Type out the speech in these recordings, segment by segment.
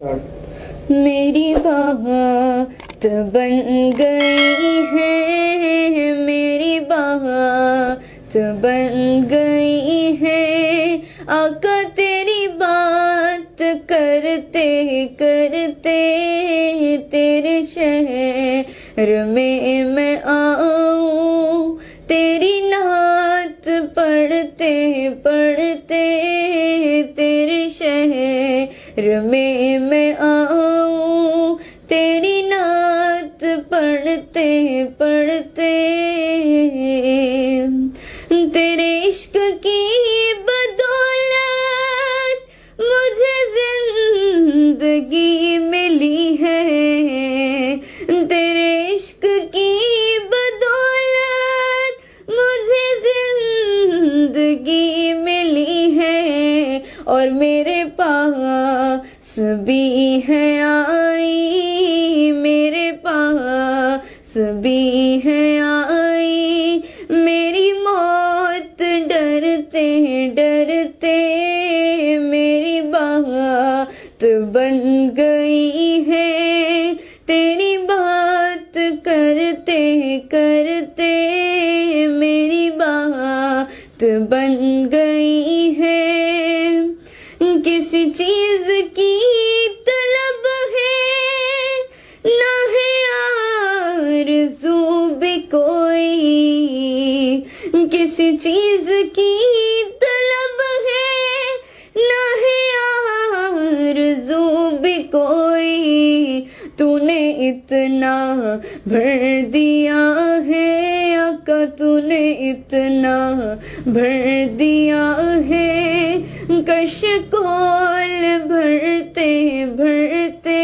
मेरी बात बन गई है, मेरी बात बन गई है। आका तेरी बात करते करते तेरे शहर में मैं आऊं, तेरी नात पढ़ते पढ़ते तेरे शहर में मैं आऊं, तेरी नात पढ़ते पढ़ते। तेरे इश्क की बदौलत मुझे जिंदगी मिली है, तेरे इश्क की बदौलत मुझे जिंदगी मिली है। और मेरे पास भी है आई, मेरे पास भी है आई, मेरी मौत डरते डरते मेरी बात बन गई है। तेरी बात करते करते मेरी बात बन गई है। किसी चीज की तलब है ना है आरज़ू भी कोई, किसी चीज की तलब है ना है आरज़ू भी कोई। तूने इतना भर दिया है आका, तूने इतना भर दिया है। कशकोल भरते भरते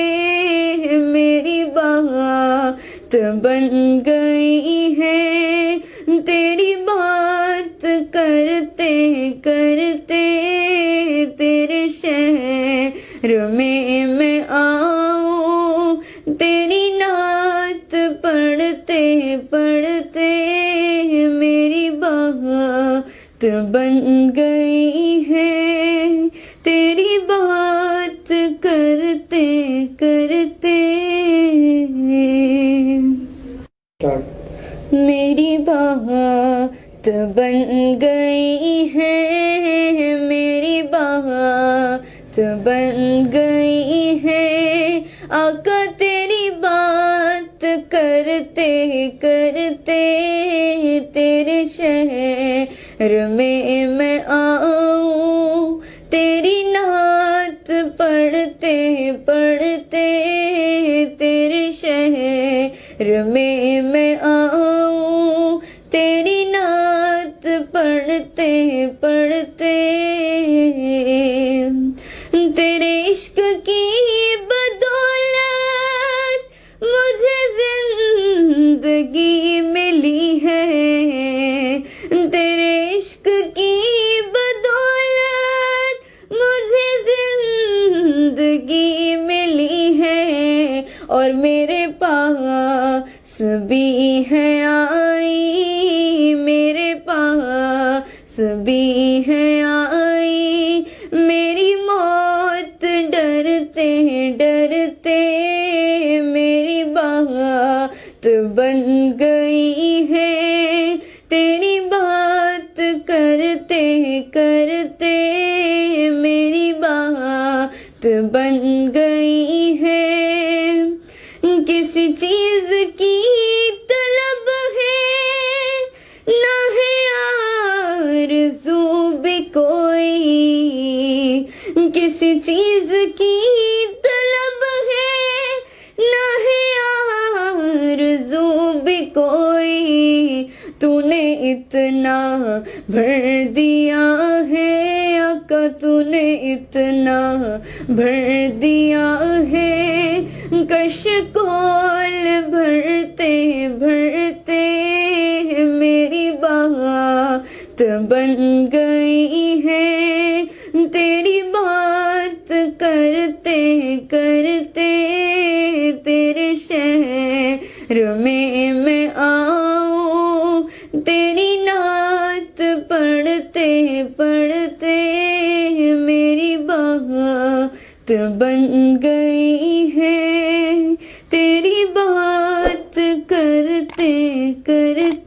मेरी बात बन गई है। तेरी बात करते करते तेरे शहर में मैं आऊं, तेरी नात पढ़ते पढ़ते मेरी बात बन गई है। तेरी बात करते करते मेरी बात बन गई है, मेरी बात बन गई है। आका तेरी बात करते करते तेरे शहर में मैं आऊं, तेरी नात पढ़ते पढ़ते तेरे शहर में मैं आऊं, तेरी नात पढ़ते पढ़ते। तेरे इश्क की बदौलत मुझे जिंदगी मिली है, तेरे इश्क की बदौलत मुझे जिंदगी मिली है। और मेरे पास भी है आई, मेरे पास भी है आई, मेरी मौत डरते डरते मेरी बात बन गई है। तेरी बात करते करते मेरी बात बन गई है। किसी चीज की तलब है ना है आरज़ू भी कोई, किसी चीज की तलब है ना है आरज़ू भी कोई। तूने इतना भर दिया है आका, तूने इतना भर दिया है। कशकोल भरते भरते मेरी बात बन गई है। तेरी बात करते करते तेरे शहर में मैं आऊं, तेरी नात पढ़ते पढ़ते मेरी बात बन गई है, तेरी बात करते करते